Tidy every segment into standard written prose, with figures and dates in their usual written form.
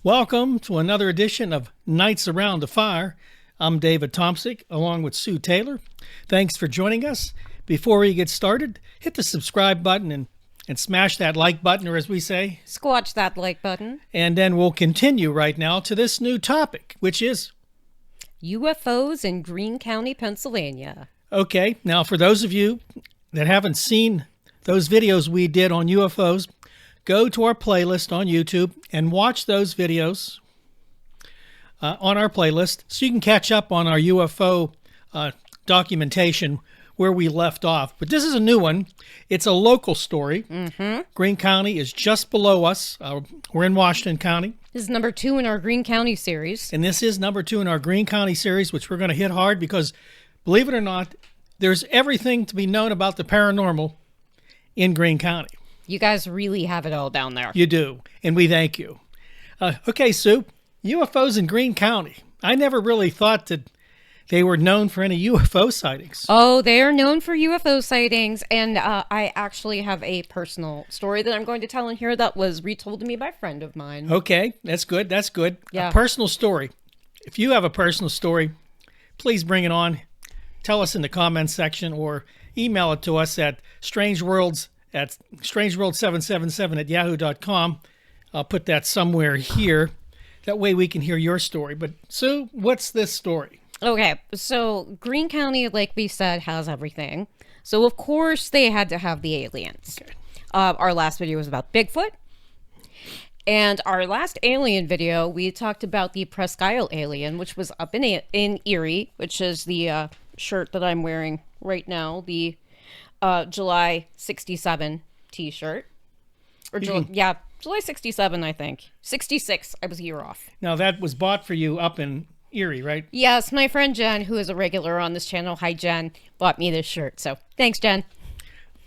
Welcome to another edition of Nights Around the Fire. I'm David Tomsick, along with Sue Taylor. Thanks for joining us. Before we get started, hit the subscribe button and smash that like button, or as we say, squash that like button. And then we'll continue right now to this new topic, which is UFOs in Greene County, Pennsylvania. Okay, now for those of you that haven't seen those videos we did on UFOs, go to our playlist on YouTube and watch those videos on our playlist so you can catch up on our UFO documentation where we left off. But this is a new one. It's a local story. Greene County is just below us. We're in Washington County. This is number 2 in our Greene County series. And this is number 2 in our Greene County series, which we're going to hit hard because, believe it or not, there's everything to be known about the paranormal in Greene County. You guys really have it all down there. You do, and we thank you. Okay, Sue, UFOs in Greene County. I never really thought that they were known for any UFO sightings. Oh, they are known for UFO sightings, and I actually have a personal story that I'm going to tell in here that was retold to me by a friend of mine. Okay, that's good, that's good. Yeah. A personal story. If you have a personal story, please bring it on. Tell us in the comments section or email it to us at strangeworld777@yahoo.com. I'll put that somewhere here. That way we can hear your story. But Sue, what's this story? Okay, so Greene County, like we said, has everything. So of course they had to have the aliens. Okay. Our last video was about Bigfoot. And our last alien video, we talked about the Presque Isle alien, which was up in Erie, which is the shirt that I'm wearing right now, the July 67 t-shirt. Or July 67, I think. 66, I was a year off. Now that was bought for you up in Erie, right? Yes, my friend Jen, who is a regular on this channel, hi Jen, bought me this shirt. So thanks, Jen.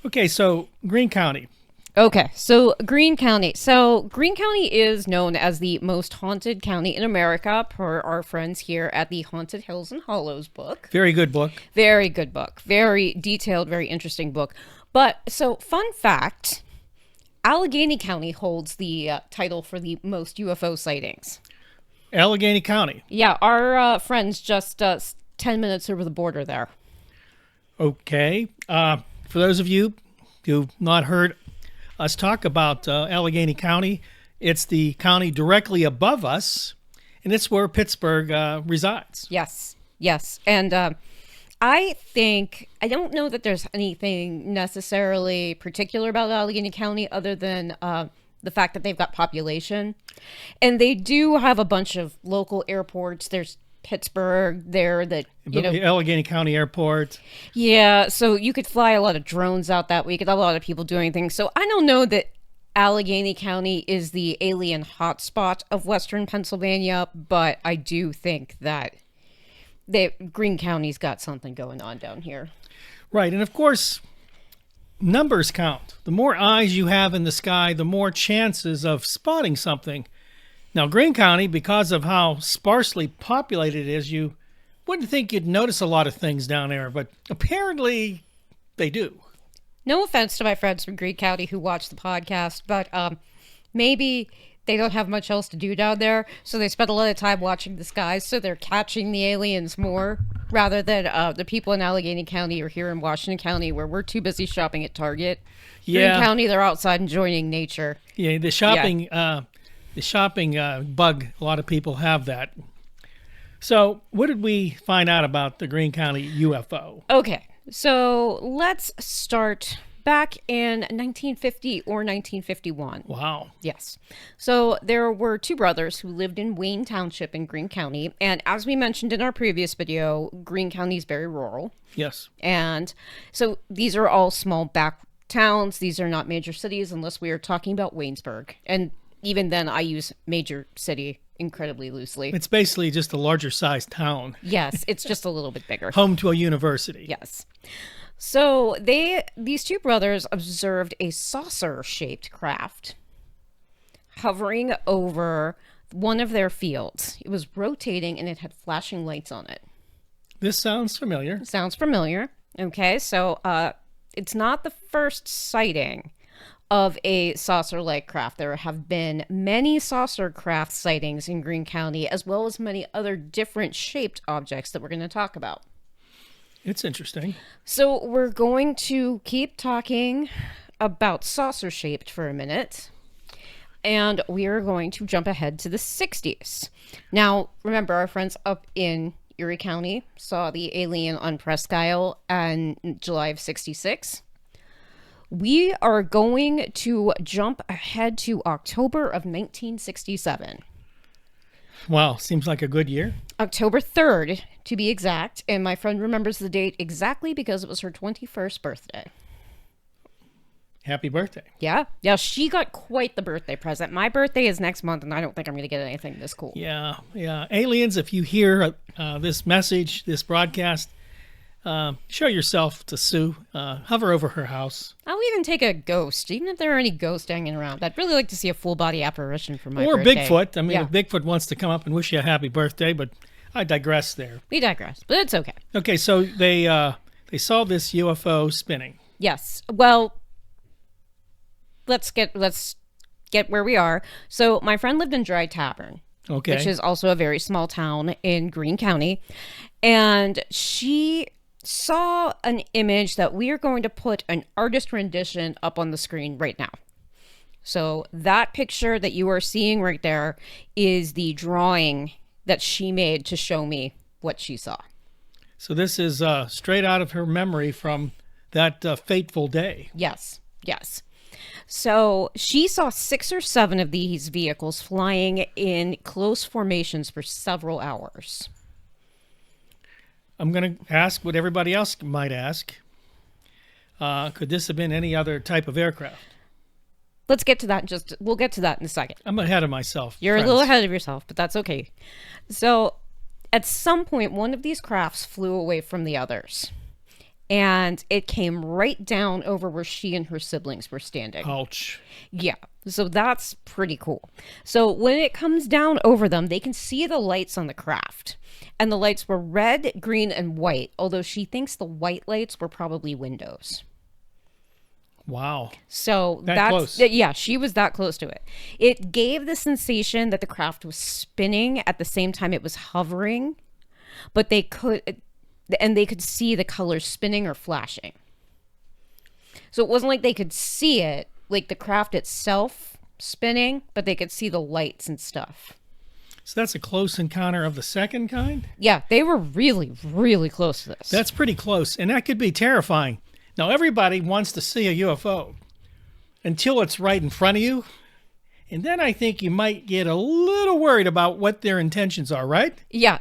Okay, so Greene County. Okay, so Greene County. So Greene County is known as the most haunted county in America per our friends here at the Haunted Hills and Hollows book. Very good book. Very good book. Very detailed, very interesting book. But, so, fun fact, Allegheny County holds the title for the most UFO sightings. Allegheny County. Yeah, our friends just 10 minutes over the border there. Okay. For those of you who've not heard us talk about Allegheny County, it's the county directly above us, and it's where Pittsburgh resides. Yes, yes. And I don't know that there's anything necessarily particular about Allegheny County other than the fact that they've got population. And they do have a bunch of local airports. There's Pittsburgh there that, The Allegheny County Airport. Yeah, so you could fly a lot of drones out that way. You could have a lot of people doing things. So I don't know that Allegheny County is the alien hotspot of Western Pennsylvania, but I do think that Greene County's got something going on down here. Right, and of course, numbers count. The more eyes you have in the sky, the more chances of spotting something. Now, Greene County, because of how sparsely populated it is, you wouldn't think you'd notice a lot of things down there, but apparently they do. No offense to my friends from Greene County who watch the podcast, but maybe they don't have much else to do down there, so they spend a lot of time watching the skies, so they're catching the aliens more, rather than the people in Allegheny County or here in Washington County where we're too busy shopping at Target. Yeah. Greene County, they're outside enjoying nature. Yeah, the shopping bug, a lot of people have that. So what did we find out about the Greene County UFO? Okay, so let's start back in 1950 or 1951. Wow. Yes. So there were 2 brothers who lived in Wayne Township in Greene County. And as we mentioned in our previous video, Greene County is very rural. Yes. And so these are all small back towns. These are not major cities unless we are talking about Waynesburg. And even then, I use major city incredibly loosely. It's basically just a larger sized town. Yes, it's just a little bit bigger. Home to a university. Yes. So these 2 brothers observed a saucer-shaped craft hovering over one of their fields. It was rotating and it had flashing lights on it. This sounds familiar. Sounds familiar. Okay, so it's not the first sighting of a saucer-like craft. There have been many saucer craft sightings in Greene County, as well as many other different shaped objects that we're going to talk about. It's interesting. So we're going to keep talking about saucer-shaped for a minute, and we are going to jump ahead to the 60s. Now, remember, our friends up in Erie County saw the alien on Presque Isle in July of 66. We are going to jump ahead to October of 1967. Wow, seems like a good year. October 3rd, to be exact. And my friend remembers the date exactly because it was her 21st birthday. Happy birthday. Yeah. Yeah, she got quite the birthday present. My birthday is next month, and I don't think I'm going to get anything this cool. Yeah. Aliens, if you hear this message, this broadcast, show yourself to Sue. Hover over her house. I'll even take a ghost, even if there are any ghosts hanging around. I'd really like to see a full body apparition for my birthday. Or Bigfoot. I mean, if Bigfoot wants to come up and wish you a happy birthday, but I digress there. We digress, but it's okay. Okay, so they saw this UFO spinning. Yes. Well, let's get where we are. So my friend lived in Dry Tavern, Okay. which is also a very small town in Greene County, and she saw an image that we are going to put an artist rendition up on the screen right now. So that picture that you are seeing right there is the drawing that she made to show me what she saw. So this is straight out of her memory from that fateful day. Yes. So she saw 6 or 7 of these vehicles flying in close formations for several hours. I'm going to ask what everybody else might ask. Could this have been any other type of aircraft? Let's get to that we'll get to that in a second. I'm ahead of myself. You're friends. a little ahead of yourself, but that's okay. So at some point, one of these crafts flew away from the others, and it came right down over where she and her siblings were standing. Ouch. Yeah, so that's pretty cool. So when it comes down over them, they can see the lights on the craft. And the lights were red, green, and white, although she thinks the white lights were probably windows. Wow. So That close. Yeah, she was that close to it. It gave the sensation that the craft was spinning at the same time it was hovering, but they could see the colors spinning or flashing. So it wasn't like they could see it, like the craft itself spinning, but they could see the lights and stuff. So that's a close encounter of the second kind? Yeah, they were really, really close to this. That's pretty close, and that could be terrifying. Now, everybody wants to see a UFO until it's right in front of you, and then I think you might get a little worried about what their intentions are, right? Yeah,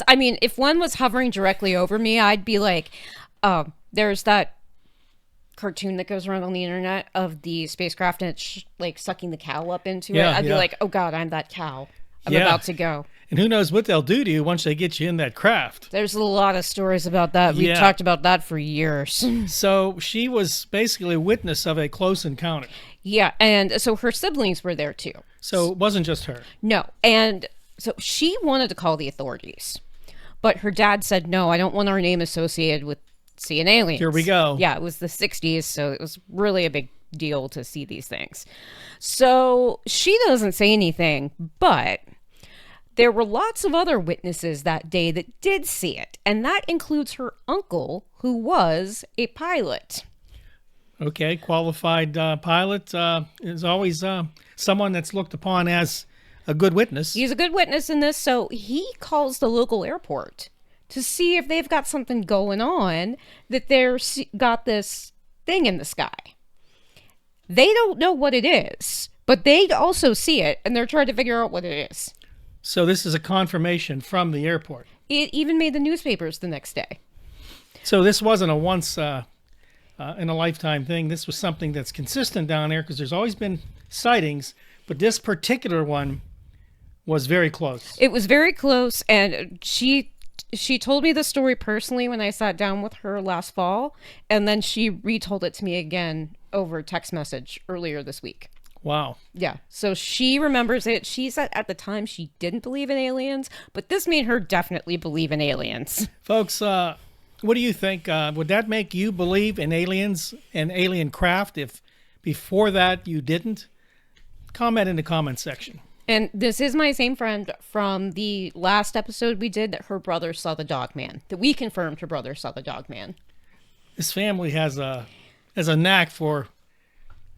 I mean, if one was hovering directly over me, I'd be like, there's that cartoon that goes around on the internet of the spacecraft and it's like sucking the cow up into it. I'd be like, oh God, I'm that cow. I'm about to go. And who knows what they'll do to you once they get you in that craft. There's a lot of stories about that. We've talked about that for years. So she was basically a witness of a close encounter. Yeah, and so her siblings were there too. So it wasn't just her. No, and so she wanted to call the authorities, but her dad said, no, I don't want our name associated with seeing aliens. Here we go. Yeah, it was the 60s, so it was really a big deal to see these things. So she doesn't say anything, but there were lots of other witnesses that day that did see it, and that includes her uncle, who was a pilot. Okay, qualified pilot is always someone that's looked upon as a good witness. He's a good witness in this, so he calls the local airport to see if they've got something going on, that they're got this thing in the sky. They don't know what it is, but they also see it, and they're trying to figure out what it is. So this is a confirmation from the airport. It even made the newspapers the next day. So this wasn't a once in a lifetime thing. This was something that's consistent down there because there's always been sightings, but this particular one was very close. It was very close, and she told me the story personally when I sat down with her last fall, and then she retold it to me again over text message earlier this week. Wow. Yeah, so she remembers it. She said at the time she didn't believe in aliens, but this made her definitely believe in aliens. Folks, what do you think? Would that make you believe in aliens and alien craft if before that you didn't, comment in the comment section. And this is my same friend from the last episode we did that her brother saw the dog man. That we confirmed her brother saw the dog man. This family has a knack for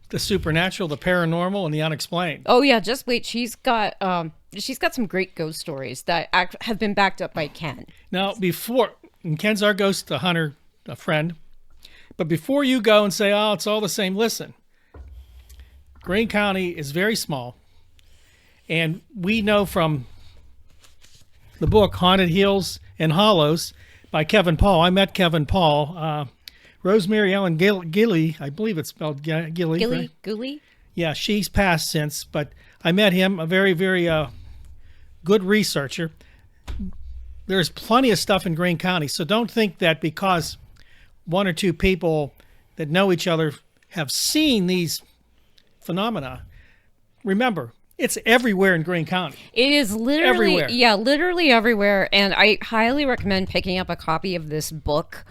the supernatural, the paranormal, and the unexplained. Oh yeah, just wait. She's got some great ghost stories that have been backed up by Ken. Now, and Ken's our ghost hunter, a friend, but before you go and say, oh, it's all the same, listen. Greene County is very small, and we know from the book Haunted Hills and Hollows by Kevin Paul. I met Kevin Paul. Rosemary Ellen Gilly, I believe it's spelled Gilly. Right? Gilly? Yeah, she's passed since, but I met him, a very, very good researcher. There's plenty of stuff in Greene County, so don't think that because one or two people that know each other have seen these phenomena. Remember, it's everywhere in Greene County. It is literally everywhere. Yeah, literally everywhere. And I highly recommend picking up a copy of this book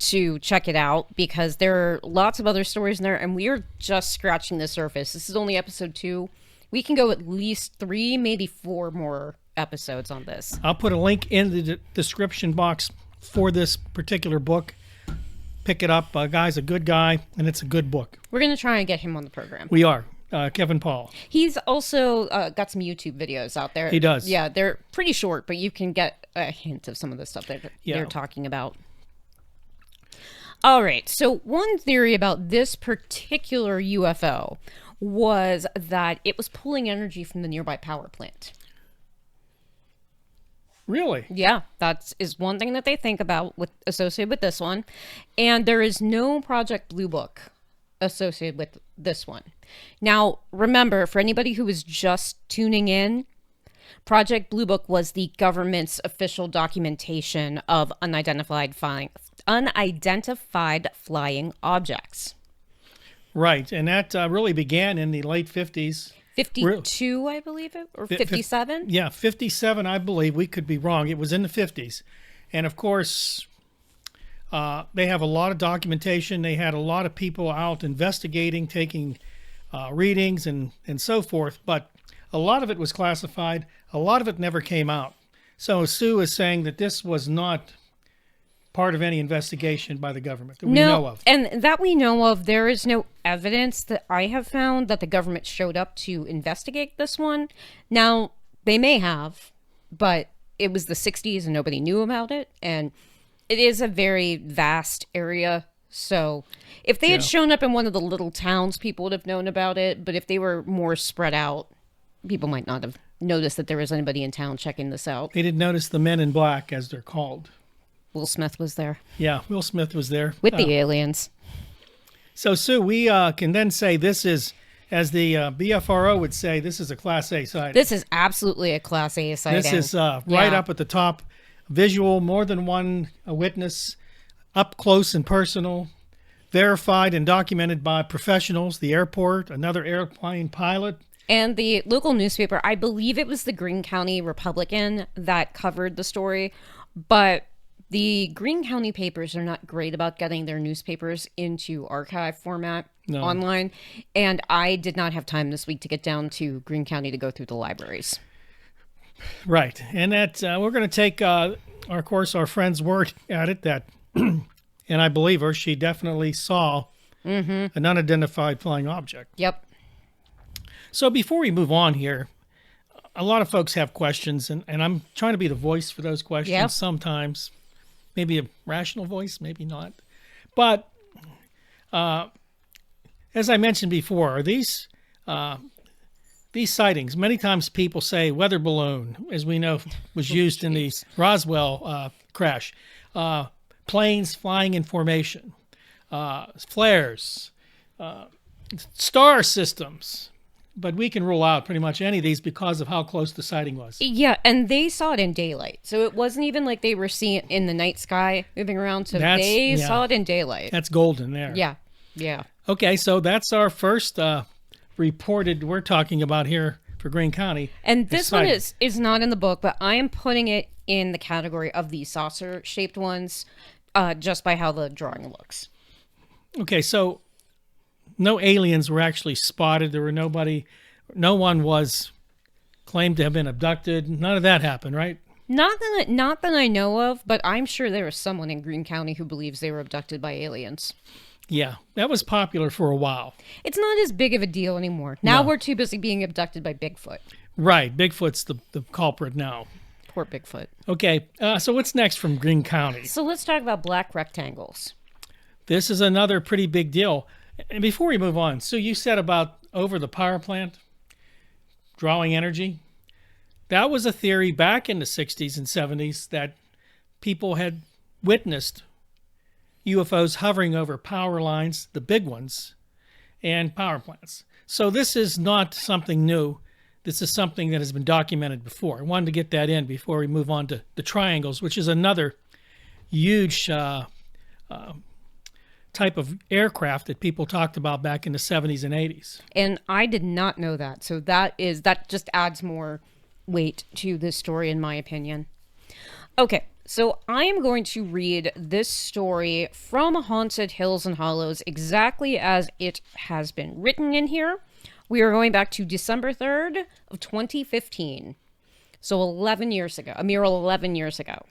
to check it out, because there are lots of other stories in there, and we are just scratching the surface. This is only episode 2. We can go at least 3, maybe 4 more episodes on this. I'll put a link in the description box for this particular book. Pick it up. Guy's a good guy, and it's a good book. We're going to try and get him on the program. We are. Kevin Paul. He's also got some YouTube videos out there. He does. Yeah, they're pretty short, but you can get a hint of some of the stuff that they're talking about. All right, so one theory about this particular UFO was that it was pulling energy from the nearby power plant. Really? Yeah, that is one thing that they think about associated with this one. And there is no Project Blue Book associated with this one. Now, remember, for anybody who is just tuning in, Project Blue Book was the government's official documentation of unidentified flying objects. Right, and that really began in the late 50s. 52, I believe it, or 57? Yeah, 57, I believe. We could be wrong. It was in the 50s. And, of course, they have a lot of documentation. They had a lot of people out investigating, taking readings and so forth. But a lot of it was classified. A lot of it never came out. So Sue is saying that this was not part of any investigation by the government that we know of. And that we know of, there is no evidence that I have found that the government showed up to investigate this one. Now, they may have, but it was the 60s and nobody knew about it. And it is a very vast area. So if they had shown up in one of the little towns, people would have known about it. But if they were more spread out, people might not have noticed that there was anybody in town checking this out. They didn't notice the men in black, as they're called. Will Smith was there. Yeah, Will Smith was there. With the aliens. So, Sue, we can then say this is, as the BFRO would say, this is a Class A sighting. This is absolutely a Class A sighting. This is right up at the top. Visual, more than one witness, up close and personal, verified and documented by professionals, the airport, another airplane pilot. And the local newspaper, I believe it was the Greene County Republican that covered the story, but the Greene County papers are not great about getting their newspapers into archive format online, and I did not have time this week to get down to Greene County to go through the libraries. Right, and that we're going to take, of course, our friend's word at it that, and I believe her, she definitely saw an unidentified flying object. Yep. So before we move on here, a lot of folks have questions, and I'm trying to be the voice for those questions sometimes. Maybe a rational voice, maybe not. But as I mentioned before, these sightings, many times people say weather balloon, as we know was used in the Roswell crash, planes flying in formation, flares, star systems. But we can rule out pretty much any of these because of how close the sighting was. Yeah, and they saw it in daylight. So it wasn't even like they were seeing it in the night sky moving around. So they saw it in daylight. That's golden there. Yeah, yeah. Okay, so that's our first reported we're talking about here for Greene County. And this one is not in the book, but I am putting it in the category of the saucer-shaped ones just by how the drawing looks. Okay, so no aliens were actually spotted. There were no one was claimed to have been abducted. None of that happened, right? Not that I know of, but I'm sure there is someone in Greene County who believes they were abducted by aliens. Yeah, that was popular for a while. It's not as big of a deal anymore. Now No. we're too busy being abducted by Bigfoot. Right, Bigfoot's the culprit now. Poor Bigfoot. Okay, so what's next from Greene County? So let's talk about black rectangles. This is another pretty big deal. And before we move on, so you said about over the power plant, drawing energy. That was a theory back in the 60s and 70s that people had witnessed UFOs hovering over power lines, the big ones, and power plants. So this is not something new. This is something that has been documented before. I wanted to get that in before we move on to the triangles, which is another huge type of aircraft that people talked about back in the 70s and 80s. And I did not know that. So that just adds more weight to this story, in my opinion. Okay, so I am going to read this story from Haunted Hills and Hollows exactly as it has been written in here. We are going back to December 3rd of 2015. So 11 years ago, a mere 11 years ago.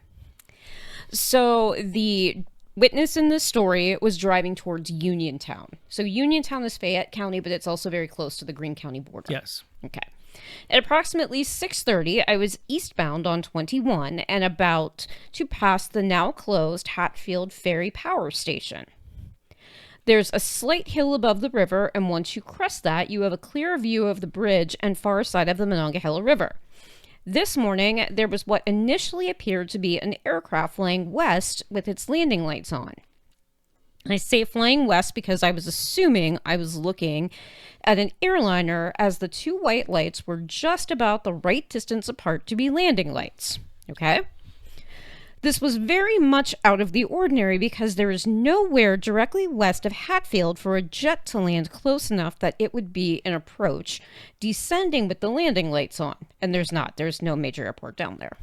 So the witness in this story was driving towards Uniontown. So Uniontown is Fayette County, but it's also very close to the Greene County border. Yes. Okay. At approximately 6:30, I was eastbound on 21 and about to pass the now closed Hatfield Ferry Power Station. There's a slight hill above the river, and once you crest that, you have a clear view of the bridge and far side of the Monongahela River. This morning, there was what initially appeared to be an aircraft flying west with its landing lights on. I say flying west because I was assuming I was looking at an airliner, as the two white lights were just about the right distance apart to be landing lights. Okay? This was very much out of the ordinary because there is nowhere directly west of Hatfield for a jet to land close enough that it would be an approach, descending with the landing lights on. And there's no major airport down there.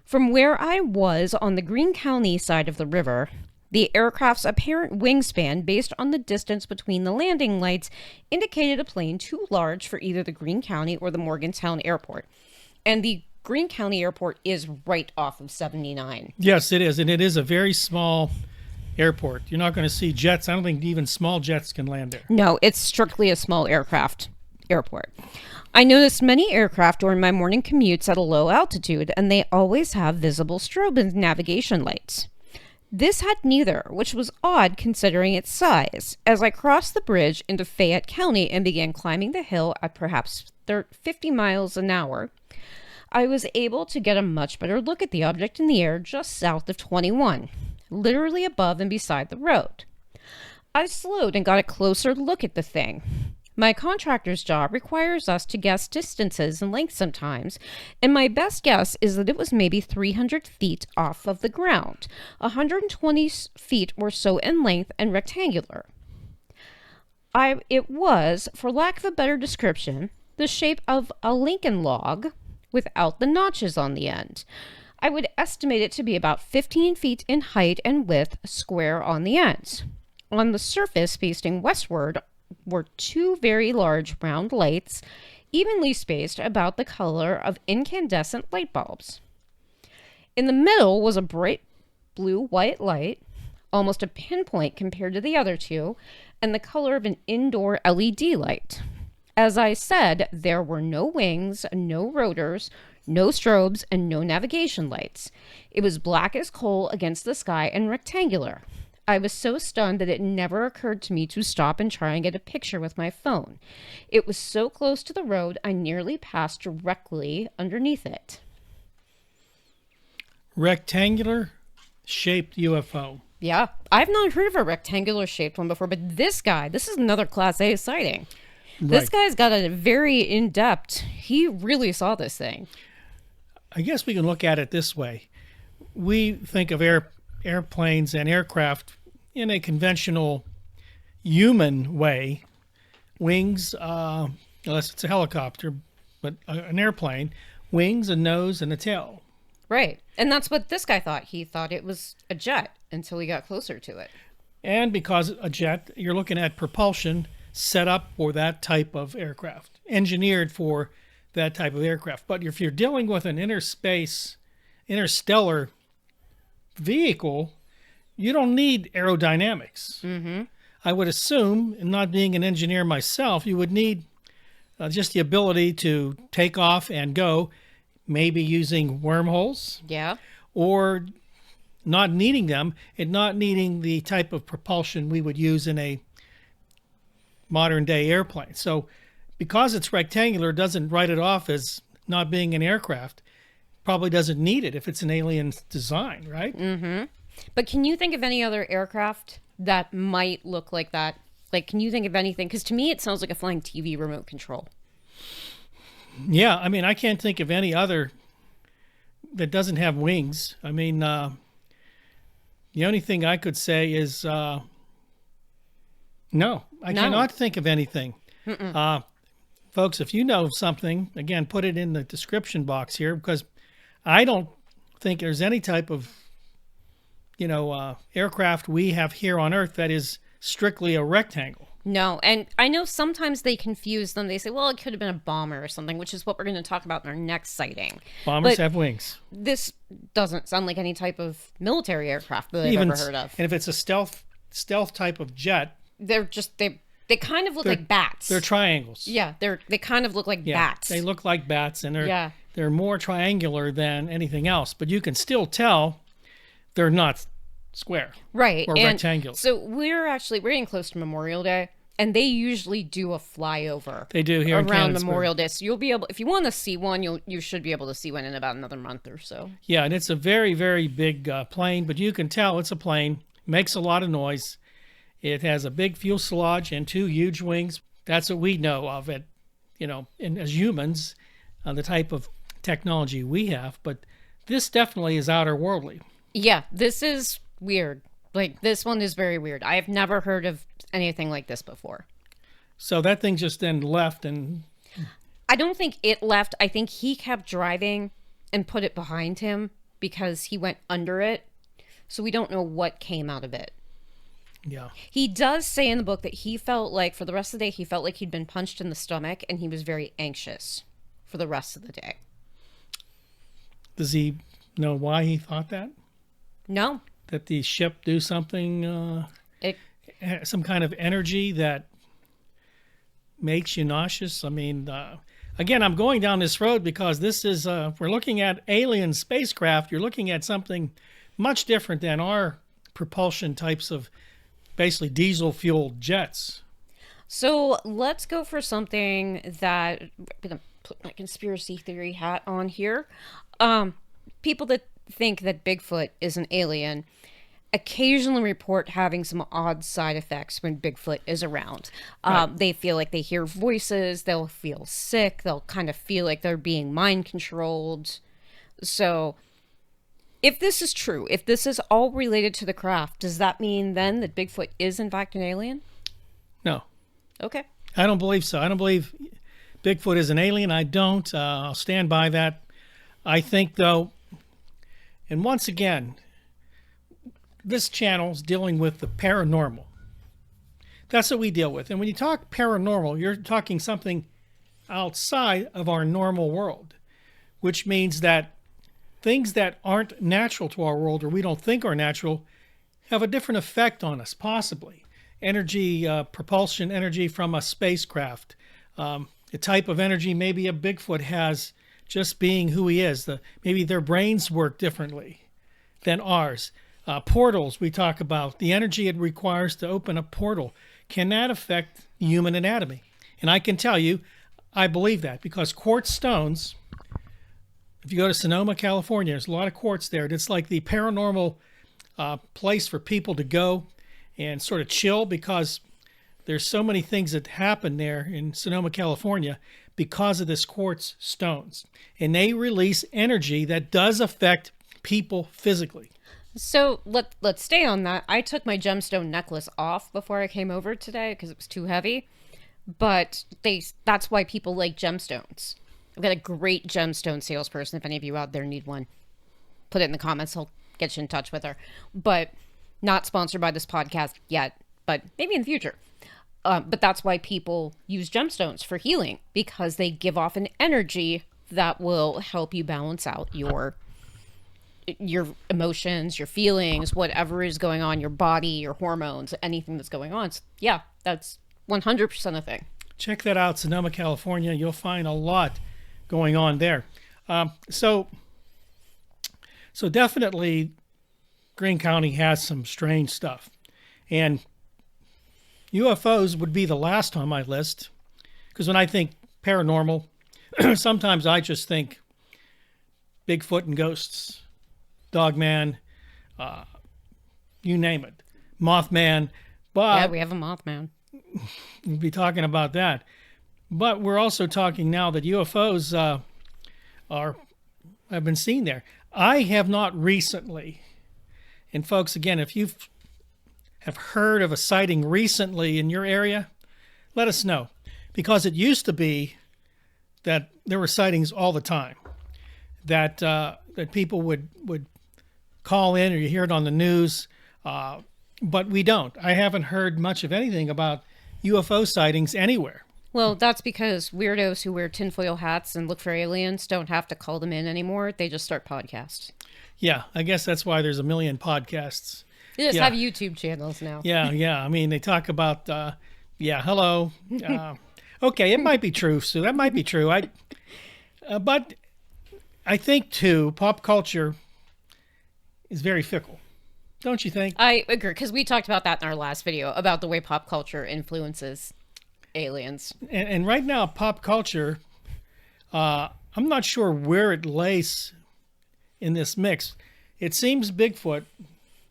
From where I was on the Greene County side of the river, the aircraft's apparent wingspan, based on the distance between the landing lights, indicated a plane too large for either the Greene County or the Morgantown Airport. And the Greene County Airport is right off of 79. Yes, it is. And it is a very small airport. You're not going to see jets. I don't think even small jets can land there. No, it's strictly a small aircraft airport. I noticed many aircraft during my morning commutes at a low altitude, and they always have visible strobe and navigation lights. This had neither, which was odd considering its size. As I crossed the bridge into Fayette County and began climbing the hill at perhaps 50 miles an hour, I was able to get a much better look at the object in the air just south of 21, literally above and beside the road. I slowed and got a closer look at the thing. My contractor's job requires us to guess distances and lengths sometimes, and my best guess is that it was maybe 300 feet off of the ground, 120 feet or so in length and rectangular. It was, for lack of a better description, the shape of a Lincoln log without the notches on the end. I would estimate it to be about 15 feet in height and width, square on the ends. On the surface, facing westward, were two very large round lights, evenly spaced about the color of incandescent light bulbs. In the middle was a bright blue-white light, almost a pinpoint compared to the other two, and the color of an indoor LED light. As I said, there were no wings, no rotors, no strobes, and no navigation lights. It was black as coal against the sky and rectangular. I was so stunned that it never occurred to me to stop and try and get a picture with my phone. It was so close to the road, I nearly passed directly underneath it. Rectangular shaped UFO. Yeah, I've not heard of a rectangular shaped one before, but this is another Class A sighting. Right. This guy's got a very in-depth, he really saw this thing. I guess we can look at it this way. We think of airplanes and aircraft in a conventional human way. Wings, unless it's a helicopter, but an airplane, wings, a nose, and a tail. Right. And that's what this guy thought. He thought it was a jet until he got closer to it. And because a jet, you're looking at propulsion, set up for that type of aircraft, engineered for that type of aircraft. But if you're dealing with an interstellar vehicle, you don't need aerodynamics. Mm-hmm. I would assume, and not being an engineer myself, you would need just the ability to take off and go, maybe using wormholes, Yeah. or not needing them and not needing the type of propulsion we would use in a modern day airplane. So because it's rectangular, doesn't write it off as not being an aircraft. Probably doesn't need it if it's an alien design, right? Mm-hmm. But can you think of any other aircraft that might look like that? Like, can you think of anything? Because to me, it sounds like a flying TV remote control. Yeah, I mean, I can't think of any other that doesn't have wings. I mean, the only thing I could say is no, I cannot think of anything. Folks, if you know something, again, put it in the description box here, because I don't think there's any type of, aircraft we have here on Earth that is strictly a rectangle. No, and I know sometimes they confuse them. They say, well, it could have been a bomber or something, which is what we're going to talk about in our next sighting. Bombers But have wings. this doesn't sound like any type of military aircraft that I've ever heard of. And if it's a stealth type of jet, They're just, they kind of look like bats. they're triangles. Yeah, they kind of look like bats. They look like bats, and Yeah. they're more triangular than anything else. But you can still tell they're not square, right, or and rectangular. So we're getting close to Memorial Day, and they usually do a flyover. They do here in around Canonsburg. Memorial Day. So you'll be able, if you want to see one, you should be able to see one in about another month or so. Yeah, and it's a very, very big plane, but you can tell it's a plane. Makes a lot of noise. It has a big fuselage and two huge wings. That's what we know of it, and as humans, the type of technology we have. But this definitely is outer worldly. Yeah, this is weird. Like, this one is very weird. I have never heard of anything like this before. So that thing just then left, and I don't think it left. I think he kept driving and put it behind him because he went under it. So we don't know what came out of it. yeah. He does say in the book that he felt like, for the rest of the day, he felt like he'd been punched in the stomach and he was very anxious for the rest of the day. Does he know why he thought that? No. That the ship do something, some kind of energy that makes you nauseous? I mean, again, I'm going down this road because this is, we're looking at alien spacecraft. You're looking at something much different than our propulsion types of basically diesel-fueled jets. So let's go for something that, I'm going to put my conspiracy theory hat on here. People that think that Bigfoot is an alien occasionally report having some odd side effects when Bigfoot is around. Right. They feel like they hear voices, they'll feel sick, they'll kind of feel like they're being mind controlled. So if this is true, if this is all related to the craft, does that mean then that Bigfoot is in fact an alien? No. Okay. I don't believe so. I don't believe Bigfoot is an alien. I don't. I'll stand by that. I think, though, and once again, this channel is dealing with the paranormal. That's what we deal with. And when you talk paranormal, you're talking something outside of our normal world, which means that things that aren't natural to our world, or we don't think are natural, have a different effect on us, possibly. Energy, propulsion energy from a spacecraft, the type of energy maybe a Bigfoot has just being who he is. Maybe their brains work differently than ours. Portals we talk about, the energy it requires to open a portal, can that affect human anatomy? And I can tell you, I believe that, because quartz stones, if you go to Sonoma, California, there's a lot of quartz there. It's like the paranormal place for people to go and sort of chill, because there's so many things that happen there in Sonoma, California because of this quartz stones. And they release energy that does affect people physically. So let's stay on that. I took my gemstone necklace off before I came over today because it was too heavy. But that's why people like gemstones. I've got a great gemstone salesperson. If any of you out there need one, put it in the comments. I'll get you in touch with her. But not sponsored by this podcast yet, but maybe in the future. But that's why people use gemstones for healing, because they give off an energy that will help you balance out your emotions, your feelings, whatever is going on, your body, your hormones, anything that's going on. So, yeah, that's 100% a thing. Check that out, Sonoma, California. You'll find a lot going on there. So definitely Greene County has some strange stuff. And UFOs would be the last on my list, because when I think paranormal, sometimes I just think Bigfoot and ghosts, Dogman, you name it, Mothman. But Yeah, we have a Mothman. we'll be talking about that. But we're also talking now that UFOs have been seen there. I have not recently. And folks, again, if you have heard of a sighting recently in your area, let us know. Because it used to be that there were sightings all the time. That people would call in, or you hear it on the news, but we don't. I haven't heard much of anything about UFO sightings anywhere. Well, that's because weirdos who wear tinfoil hats and look for aliens don't have to call them in anymore. They just start podcasts. Yeah, I guess that's why there's a million podcasts. They just Yeah. have YouTube channels now. Yeah. I mean, they talk about, hello. Okay, it might be true, Sue. That might be true. But I think, too, pop culture is very fickle. Don't you think? I agree, because we talked about that in our last video, about the way pop culture influences aliens. And right now, pop culture, I'm not sure where it lays in this mix. It seems Bigfoot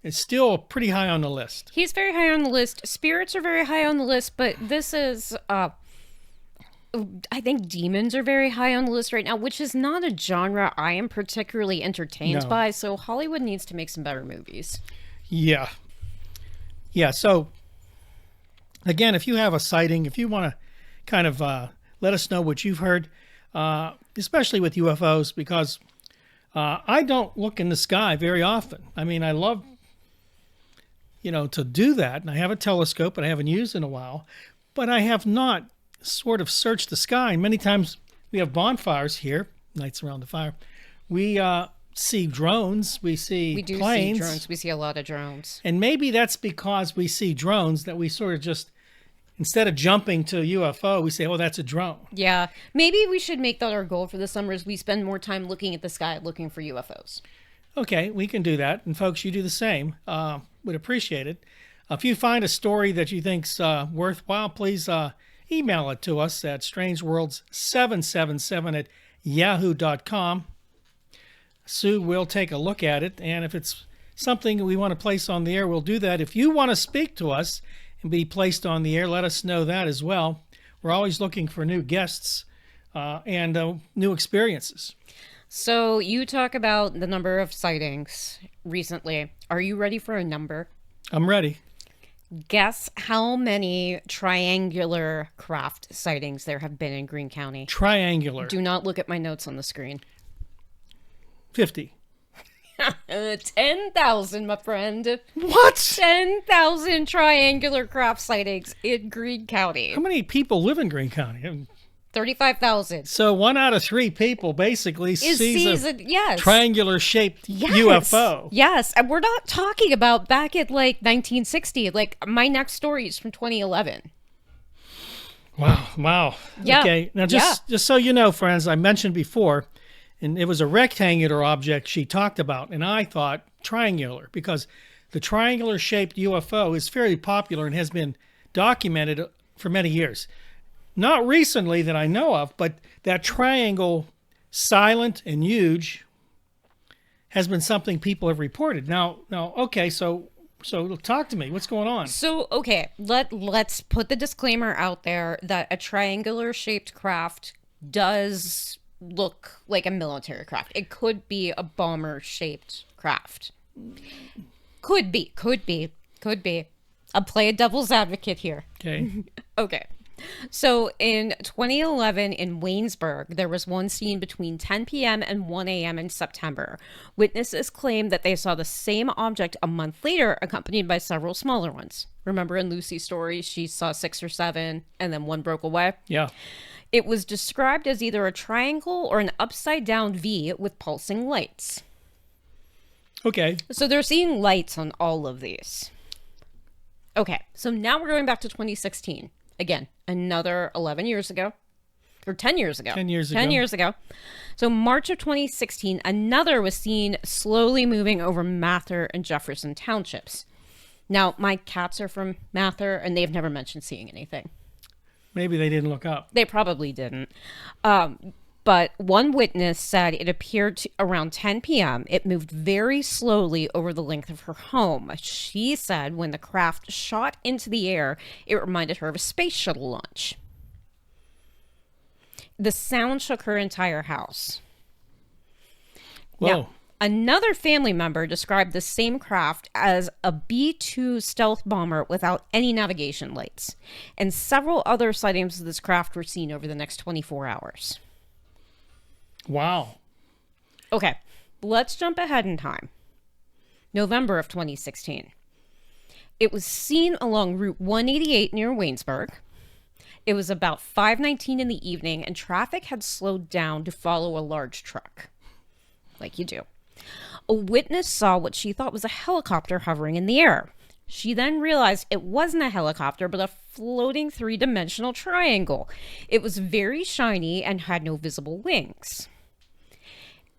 is still pretty high on the list. He's very high on the list. Spirits are very high on the list, but this is, I think demons are very high on the list right now, which is not a genre I am particularly entertained No. by, so Hollywood needs to make some better movies. Yeah. So, again, if you have a sighting, if you want to kind of let us know what you've heard, especially with UFOs, because I don't look in the sky very often. I mean, I love, to do that, and I have a telescope that I haven't used in a while, but I have not sort of searched the sky. And many times we have bonfires here, nights around the fire. We see drones, we see planes. See drones. We see a lot of drones. And maybe that's because we see drones that we sort of just, instead of jumping to UFO, we say, oh, that's a drone. Yeah, maybe we should make that our goal for the summer, is we spend more time looking at the sky, looking for UFOs. Okay, we can do that. And folks, you do the same. Would appreciate it. If you find a story that you think's worthwhile, please email it to us at strangeworlds777@yahoo.com. Sue will take a look at it, and if it's something we want to place on the air, we'll do that. If you want to speak to us and be placed on the air, let us know that as well. We're always looking for new guests and new experiences. So you talk about the number of sightings recently. Are you ready for a number? I'm ready. Guess how many triangular craft sightings there have been in Greene County. Triangular. Do not look at my notes on the screen. 50. 10,000, my friend. What? 10,000 triangular craft sightings in Greene County. How many people live in Greene County? 35,000. So 1 out of 3 people basically sees a yes. triangular-shaped Yes. UFO. Yes, and we're not talking about back at like 1960. Like my next story is from 2011. Wow. Yeah. Okay, now just so you know, friends, I mentioned before, and it was a rectangular object she talked about, and I thought triangular, because the triangular-shaped UFO is fairly popular and has been documented for many years. Not recently that I know of, but that triangle, silent and huge, has been something people have reported. Now, okay, so talk to me. What's going on? So, okay, let's put the disclaimer out there that a triangular shaped craft does look like a military craft. It could be a bomber shaped craft. Could be. I'll play a devil's advocate here. Okay. Okay. So in 2011 in Waynesburg, there was one seen between 10 p.m. and 1 a.m. in September. Witnesses claimed that they saw the same object a month later, accompanied by several smaller ones. Remember in Lucy's story, she saw 6 or 7, and then one broke away? Yeah. It was described as either a triangle or an upside-down V with pulsing lights. Okay. So they're seeing lights on all of these. Okay, so now we're going back to 2016. Again, another 11 years ago. Or 10 years ago. 10 years ago. 10 years ago. So March of 2016, another was seen slowly moving over Mather and Jefferson townships. Now, my cats are from Mather, and they've never mentioned seeing anything. Maybe they didn't look up. They probably didn't. But one witness said it appeared to, around 10 p.m. It moved very slowly over the length of her home. She said when the craft shot into the air, it reminded her of a space shuttle launch. The sound shook her entire house. Whoa. Now, another family member described the same craft as a B-2 stealth bomber without any navigation lights. And several other sightings of this craft were seen over the next 24 hours. Wow. Okay, let's jump ahead in time. November of 2016. It was seen along Route 188 near Waynesburg. It was about 5:19 in the evening, and traffic had slowed down to follow a large truck. Like you do. A witness saw what she thought was a helicopter hovering in the air. She then realized it wasn't a helicopter, but a floating 3-dimensional triangle. It was very shiny and had no visible wings.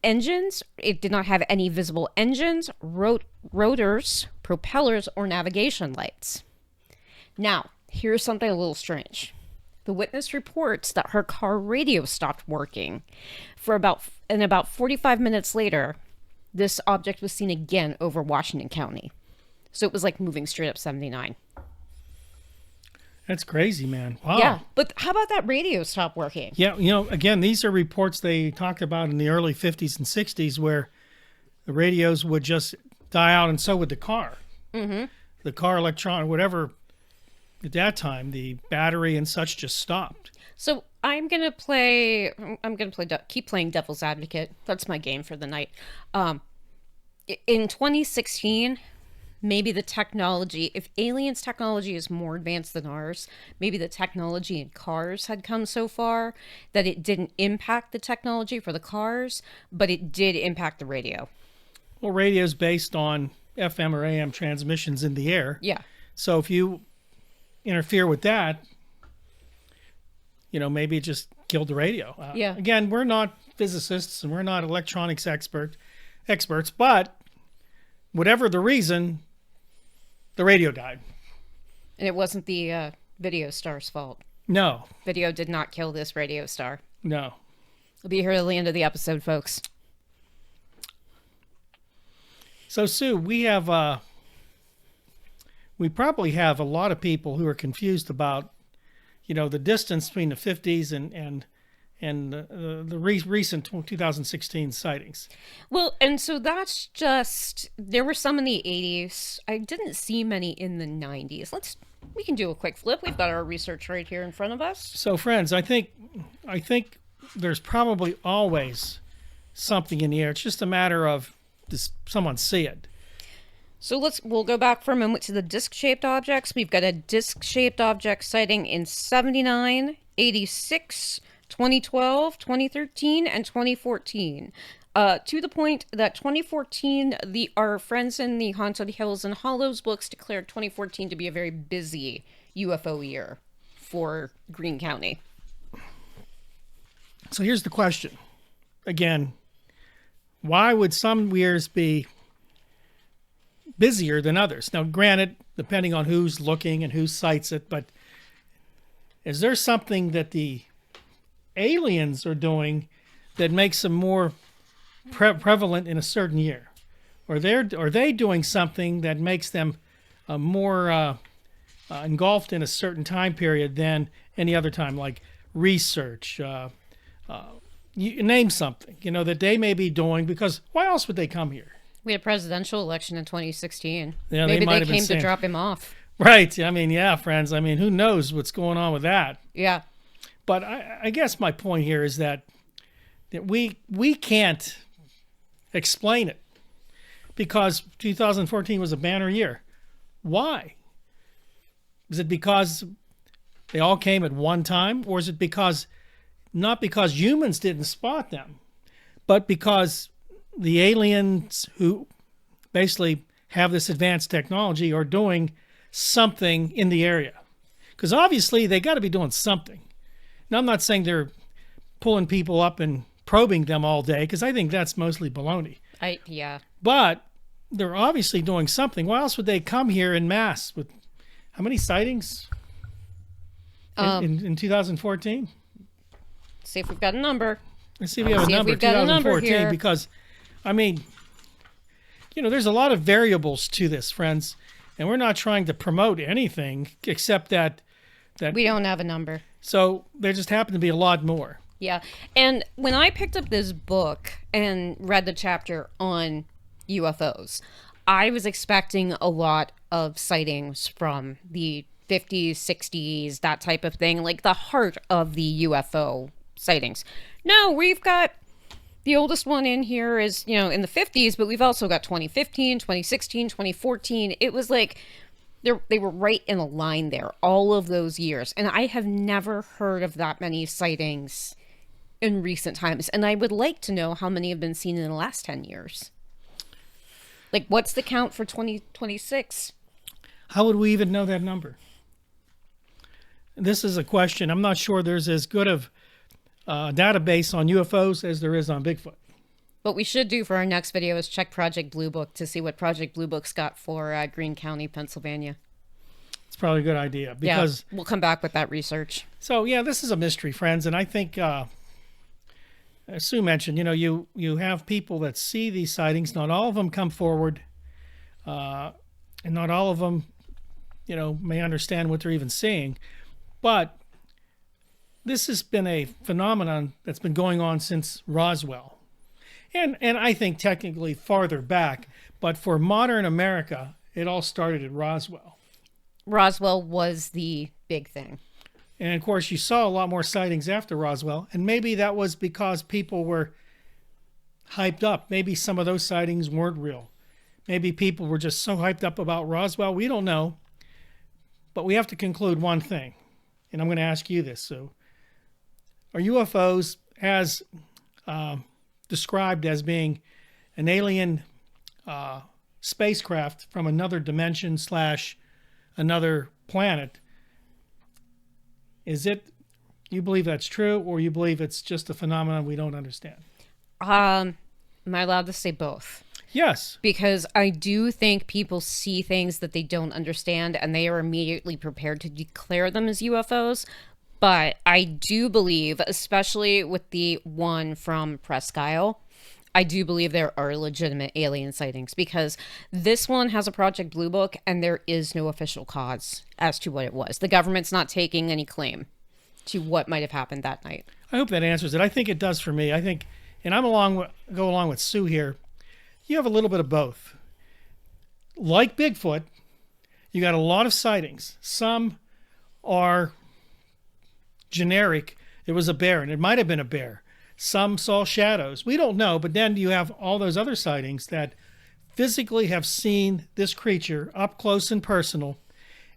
Engines, it did not have any visible engines, rotors, propellers, or navigation lights. Now, here's something a little strange. The witness reports that her car radio stopped working. About 45 minutes later, this object was seen again over Washington County. So it was like moving straight up 79. That's crazy, man. Wow. Yeah, but how about that radio stop working? Yeah, again, these are reports they talked about in the early 50s and 60s where the radios would just die out, and so would the car. Mm-hmm. The car electronic, whatever, at that time, the battery and such just stopped. So keep playing devil's advocate. That's my game for the night. In 2016, maybe the technology, if aliens' technology is more advanced than ours, maybe the technology in cars had come so far that it didn't impact the technology for the cars, but it did impact the radio. Well, radio is based on FM or AM transmissions in the air. Yeah. So if you interfere with that, maybe it just killed the radio. Yeah. Again, we're not physicists and we're not electronics experts, but whatever the reason, the radio died. And it wasn't the video star's fault. No. Video did not kill this radio star. No. We'll be here till the end of the episode, folks. So, Sue, we probably have a lot of people who are confused about, the distance between the 50s and the recent 2016 sightings. Well, and so that's just, there were some in the 80s. I didn't see many in the 90s. We can do a quick flip. We've got our research right here in front of us. So, friends, I think there's probably always something in the air. It's just a matter of does someone see it? So we'll go back for a moment to the disc-shaped objects. We've got a disc-shaped object sighting in 79, 86, 2012, 2013, and 2014. To the point that 2014, our friends in the Haunted Hills and Hollows books declared 2014 to be a very busy UFO year for Greene County. So here's the question. Again, why would some years be busier than others? Now, granted, depending on who's looking and who sights it, but is there something that the aliens are doing that makes them more prevalent in a certain year? Or are they doing something that makes them more engulfed in a certain time period than any other time, like research? You name something, that they may be doing, because why else would they come here? We had a presidential election in 2016. Yeah, Maybe they might have been came to saying, drop him off. Right. I mean, yeah, friends. I mean, who knows what's going on with that? Yeah. But I guess my point here is that we can't explain it because 2014 was a banner year. Why? Is it because they all came at one time, or is it because not because humans didn't spot them, but because the aliens who basically have this advanced technology are doing something in the area? Because obviously they got to be doing something. Now, I'm not saying they're pulling people up and probing them all day, because I think that's mostly baloney. Yeah. But they're obviously doing something. Why else would they come here in mass? With how many sightings in 2014? See if we've got a number. Let's see if we have a number. We've got a number here. Because, I mean, there's a lot of variables to this, friends, and we're not trying to promote anything except that we don't have a number. So there just happen to be a lot more. Yeah. And when I picked up this book and read the chapter on UFOs, I was expecting a lot of sightings from the 50s, 60s, that type of thing, like the heart of the UFO sightings. No, we've got the oldest one in here is, in the 50s, but we've also got 2015, 2016, 2014. It was like they were right in a line there, all of those years. And I have never heard of that many sightings in recent times. And I would like to know how many have been seen in the last 10 years. Like, what's the count for 2026? How would we even know that number? This is a question. I'm not sure there's as good of a database on UFOs as there is on Bigfoot. What we should do for our next video is check Project Blue Book to see what Project Blue Book's got for Greene County, Pennsylvania. It's probably a good idea because we'll come back with that research. So yeah, this is a mystery, friends, and I think as Sue mentioned, you have people that see these sightings. Not all of them come forward, and not all of them, may understand what they're even seeing. But this has been a phenomenon that's been going on since Roswell. And I think technically farther back, but for modern America, it all started at Roswell. Roswell was the big thing. And of course, you saw a lot more sightings after Roswell, and maybe that was because people were hyped up. Maybe some of those sightings weren't real. Maybe people were just so hyped up about Roswell. We don't know. But we have to conclude one thing, and I'm going to ask you this. So, are UFOs as described as being an alien spacecraft from another dimension / another planet? Is it, you believe that's true, or you believe it's just a phenomenon we don't understand? Am I allowed to say both? Yes. Because I do think people see things that they don't understand, and they are immediately prepared to declare them as UFOs. But I do believe, especially with the one from Presque Isle, I do believe there are legitimate alien sightings, because this one has a Project Blue Book and there is no official cause as to what it was. The government's not taking any claim to what might have happened that night. I hope that answers it. I think it does for me. I think, and go along with Sue here, you have a little bit of both. Like Bigfoot, you got a lot of sightings. Some are generic. It was a bear, and it might have been a bear. Some saw shadows. We don't know, but then you have all those other sightings that physically have seen this creature up close and personal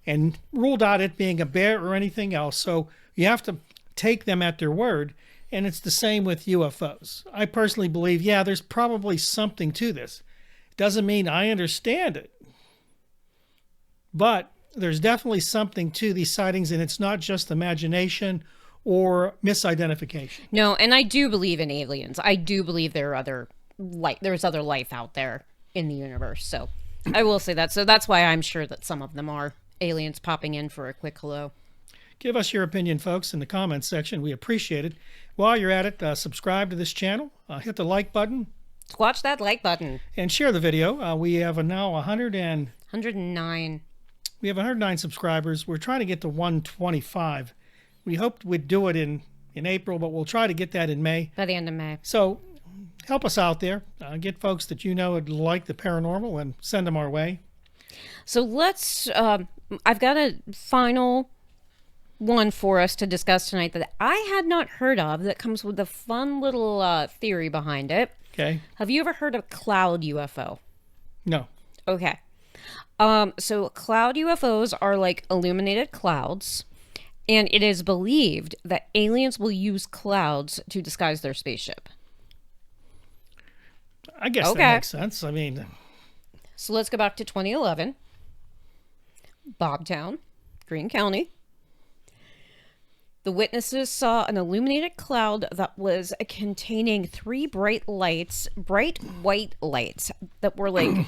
and ruled out it being a bear or anything else. So you have to take them at their word, and it's the same with UFOs. I personally believe, yeah, there's probably something to this. It doesn't mean I understand it, but there's definitely something to these sightings, and it's not just imagination or misidentification. No, and I do believe in aliens. I do believe there's other life out there in the universe. So I will say that. So that's why I'm sure that some of them are aliens popping in for a quick hello. Give us your opinion, folks, in the comments section. We appreciate it. While you're at it, subscribe to this channel. Hit the like button. Squash that like button. And share the video. We have now 109. We have 109 subscribers. We're trying to get to 125. We hoped we'd do it in April, but we'll try to get that in May. By the end of May. So help us out there. Get folks that would like the paranormal and send them our way. So let's I've got a final one for us to discuss tonight that I had not heard of that comes with a fun little theory behind it. Okay. Have you ever heard of cloud UFO? No. Okay. So cloud UFOs are like illuminated clouds, and it is believed that aliens will use clouds to disguise their spaceship. I guess that makes sense. I mean, so let's go back to 2011. Bobtown, Greene County. The witnesses saw an illuminated cloud that was containing 3 bright white lights that were like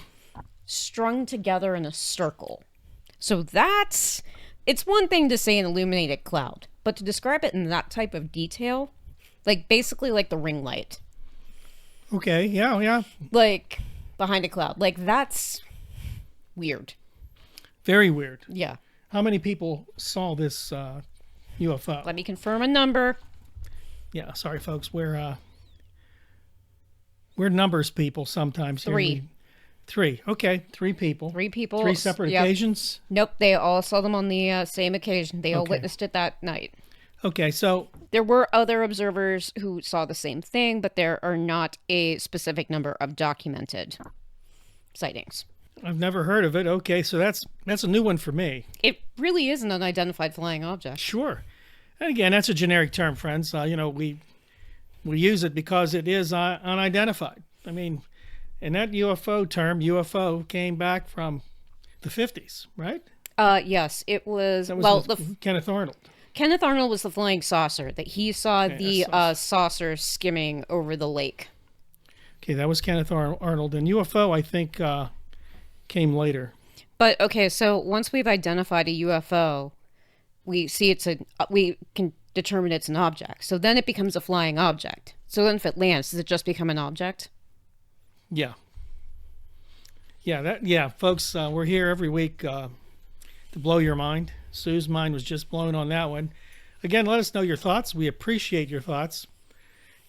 strung together in a circle. So it's one thing to say an illuminated cloud, but to describe it in that type of detail, like basically like the ring light. Okay, yeah. Like behind a cloud. Like that's weird. Very weird. Yeah. How many people saw this UFO? Let me confirm a number. Yeah, sorry folks. We're numbers people sometimes. 3. 3. Okay, 3 people. 3 people. 3 separate occasions? Nope, they all saw them on the same occasion. They all Okay. witnessed it that night. Okay, so There were other observers who saw the same thing, but there are not a specific number of documented sightings. I've never heard of it. Okay, so that's a new one for me. It really is an unidentified flying object. Sure. And again, that's a generic term, friends. We use it because it is unidentified. I mean, and that UFO term, UFO, came back from the 50s, right? Yes, it was, That was with Kenneth Arnold. Kenneth Arnold was the flying saucer, that he saw the saucer skimming over the lake. Okay, that was Kenneth Arnold. And UFO, I think, came later. But, okay, so once we've identified a UFO, we can determine it's an object. So then it becomes a flying object. So then if it lands, does it just become an object? Yeah. Yeah, folks, we're here every week to blow your mind. Sue's mind was just blown on that one. Again, let us know your thoughts. We appreciate your thoughts.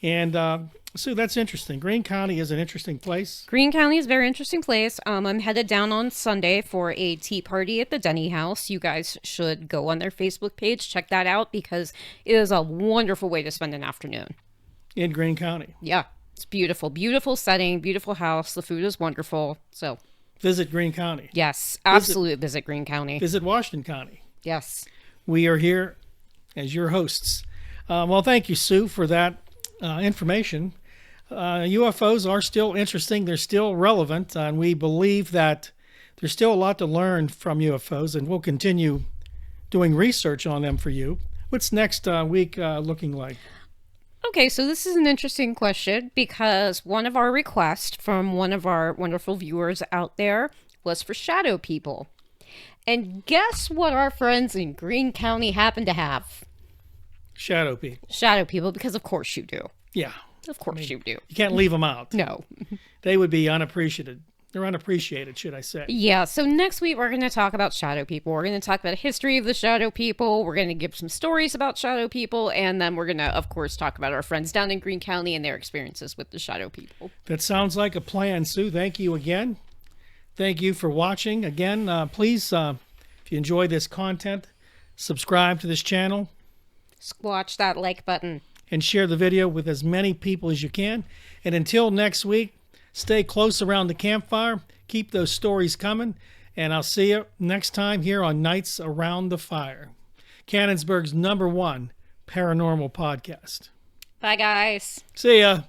And Sue, that's interesting. Greene County is an interesting place. Greene County is a very interesting place. I'm headed down on Sunday for a tea party at the Denny House. You guys should go on their Facebook page, check that out, because it is a wonderful way to spend an afternoon. In Greene County. Yeah, it's beautiful. Beautiful setting, beautiful house. The food is wonderful. So, visit Greene County. yes, absolutely visit Greene County. Visit Washington County. Yes. We are here as your hosts. Well, thank you, Sue, for that information. UFOs are still interesting. They're still relevant, and we believe that there's still a lot to learn from UFOs, and we'll continue doing research on them for you. What's next week looking like? Okay, so this is an interesting question because one of our requests from one of our wonderful viewers out there was for shadow people. And guess what our friends in Greene County happen to have? Shadow people. Shadow people, because of course you do. Yeah. Of course you do. You can't leave them out. No. They would be unappreciated. They're unappreciated, should I say. Yeah, so next week we're going to talk about shadow people. We're going to talk about the history of the shadow people. We're going to give some stories about shadow people. And then we're going to, of course, talk about our friends down in Greene County and their experiences with the shadow people. That sounds like a plan, Sue. Thank you again. Thank you for watching. Again, please, if you enjoy this content, subscribe to this channel. Squash that like button. And share the video with as many people as you can. And until next week, stay close around the campfire. Keep those stories coming. And I'll see you next time here on Nights Around the Fire, Canonsburg's #1 paranormal podcast. Bye, guys. See ya.